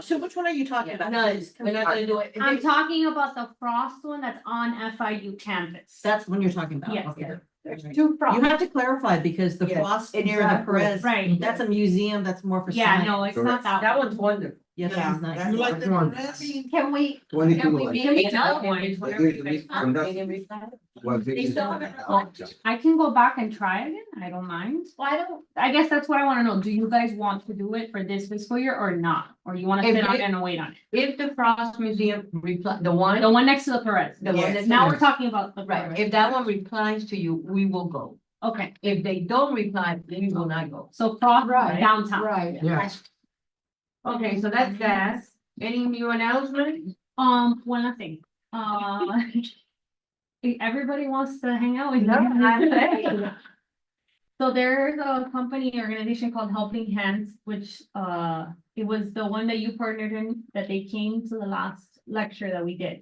So which one are you talking about? None, we're not gonna do it. I'm talking about the Frost one that's on FIU campus. That's when you're talking about. Yes. Okay. There's two You have to clarify because the Yes, Frost near the exactly. Perez, Right. that's a museum, that's more for Yeah, science. no, it's not that. That one. one's wonderful. Yes, Yeah, it's nice. that's You like the One. rest? Can we, 22 Can we dollars. make another one? It's But whatever here's you the guys big want. conduct- Well, They this is- still haven't- I can go back and try again, I don't mind. why don't, I guess that's what I wanna know, do you guys want to do it for this fiscal year or not? Or you wanna If sit on it- it and wait on it? If the Frost Museum reply, the one, The one next to the Perez. The one Yes. that's- Now we're talking about the right, Perez. if that one replies to you, we will go. Okay, If they don't reply, then we will not go. so Frost Right. downtown. right. Yes. Okay, so that's that. Any new announcement? One last thing, everybody wants to hang out with you. No, I'm saying. So there's a company organization called Helping Hands, which, it was the one that you partnered in, that they came to the last lecture that we did.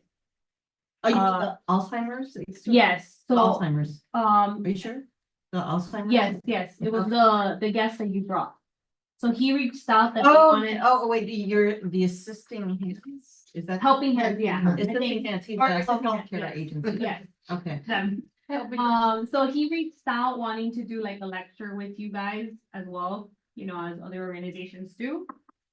Oh, you mean the Alzheimer's? Yes, so, Alzheimer's, um, are you sure? The Alzheimer's? yes, it was the guest that you brought. So he reached out that they Oh, wanted, wait, you're the assisting hands, is that? Helping Hands, yeah. I Assisting think- hands, he's or the Helping Hands, healthcare yes, agency. Yes, Okay. them. So he reached out wanting to do like a lecture with you guys as well, you know, as other organizations do.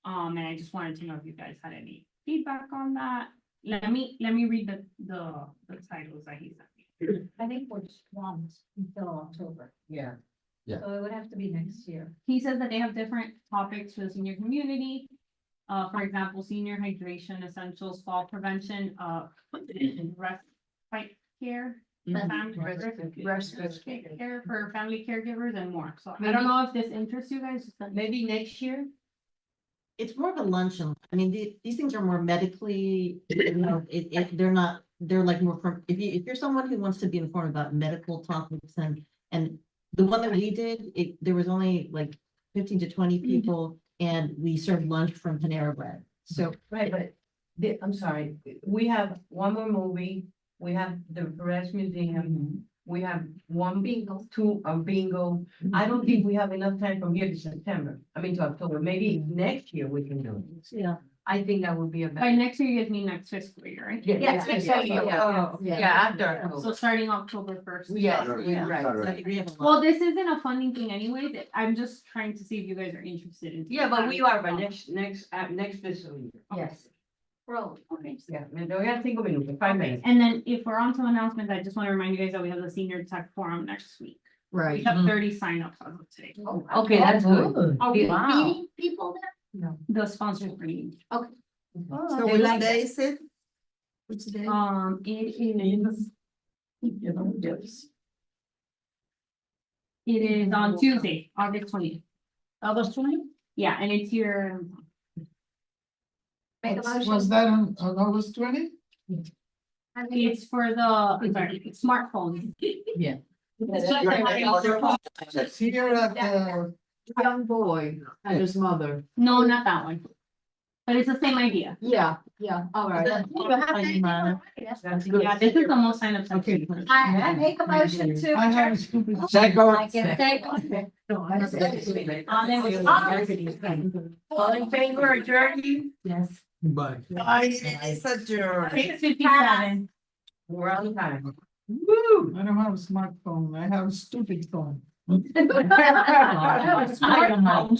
And I just wanted to know if you guys had any feedback on that. Let me read the titles that he sent me. I think we're swamped until October, Yeah. so it would have to be next year. He says that they have different topics for the senior community. For example, senior hydration essentials, fall prevention, respite care. for family- respite care for family caregivers and more. So I don't know if this interests you guys. just let me- Maybe next year? It's more of a luncheon. I mean, these things are more medically, you know, they're not, they're like more from, if you're someone who wants to be informed about medical topics and the one that we did, there was only like 15 to 20 people and we served lunch from Panera Bread. So Right, but I'm sorry, we have one more movie, we have the Perez Museum, we have one bingo, two, a bingo. I don't think we have enough time from here to September, to October, maybe next year we can do it. Yeah. I think that would be a By better. next year, you guys mean next fiscal year, right? Yes, exactly, yeah, after. So starting October first. Yes, Yeah. right. We have a lot. Well, this isn't a funding thing anyway, that I'm just trying to see if you guys are interested in. Yeah, but we are by next fiscal year. Yes. Roll, okay. Yeah, me doy a 5 minutos, 5 minutes. And then if we're on to announcements, I just want to remind you guys that we have the senior tech forum next week. We Right. have 30 signups as of today. Okay, that's good. Are we Wow. meeting people there? The sponsors bringing. So They which like day is it? Which day? It is on Tuesday, August 20th. August 20? Yeah, and it's your, Make a motion. Was that on August 20? it's for the, I'm sorry, smartphones. Yeah. Here at the, Young boy and his mother. No, not that one. But it's the same idea. Yeah, all right. Yeah, this is the most signups. I've seen. I make a motion to. I have a stupid. Second. All in favor, adjourn? Yes. Bye. It's adjourned. 6:57. We're on time. Woo! I don't have a smartphone, I have a stupid phone. Smartphones.